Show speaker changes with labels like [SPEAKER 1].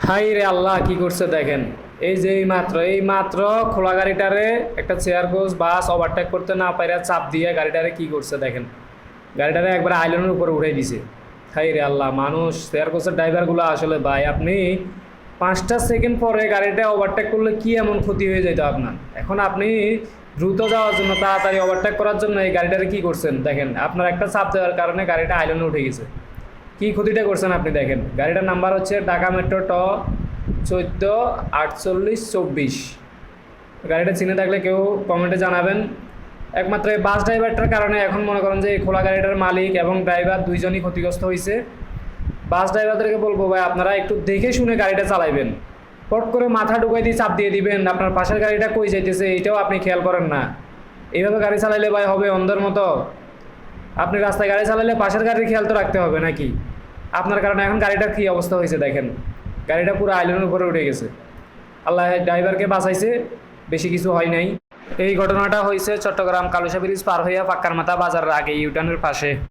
[SPEAKER 1] High রে আল্লাহ, কি করছে দেখেন। এই মাত্র খোলা গাড়িটারে একটা চেয়ার কোচ বাস ওভারটেক করতে না পারে চাপ দিয়ে গাড়িটারে কি করছে দেখেন। গাড়িটারে একবার আইল্যান্ডের উপরে উঠে দিছে। হাই রে আল্লাহ, মানুষ চেয়ার কোচের ড্রাইভারগুলো আসলে ভাই, আপনি 5টা সেকেন্ড পরে গাড়িটা ওভারটেক করলে কি এমন ক্ষতি হয়ে যেত আপনার। এখন আপনি দ্রুত যাওয়ার জন্য, তাড়াতাড়ি ওভারটেক করার জন্য এই গাড়িটারে কি করছেন দেখেন। আপনার একটা চাপ দেওয়ার কারণে গাড়িটা আইল্যান্ডে উঠে গেছে। কি ক্ষতিটা করছেন আপনি দেখেন। গাড়িটার নাম্বার হচ্ছে ঢাকা মেট্রো 14 48 24। গাড়িটা চিনে থাকলে কেউ কমেন্টে জানাবেন। একমাত্র এই বাস ড্রাইভারটার কারণে এখন মনে করেন যে এই খোলা গাড়িটার মালিক এবং ড্রাইভার দুইজনই ক্ষতিগ্রস্ত হয়েছে। বাস ড্রাইভারদেরকে বলবো ভাই, আপনারা একটু দেখে শুনে গাড়িটা চালাইবেন। পট করে মাথা ঢুকাই দিয়ে চাপ দিয়ে দিবেন, আপনার পাশের গাড়িটা কই যাইতেছে এইটাও আপনি খেয়াল করেন না। এইভাবে গাড়ি চালাইলে ভাই হবে অন্ধের মতো। আপনি রাস্তায় গাড়ি চালালে পাশের গাড়ির খেয়াল তো রাখতে হবে নাকি। আপনার কারণে এখন গাড়িটার কী অবস্থা হয়েছে দেখেন। গাড়িটা পুরো আইল্যান্ডের উপরে উঠে গেছে। আল্লাহ ড্রাইভারকে বাঁচাইছে, বেশি কিছু হয় নাই। এই ঘটনাটা হয়েছে চট্টগ্রাম কালুশা ব্রিজ পার হইয়া পাক্কার মাথা বাজারের আগে ইউটার্নের পাশে।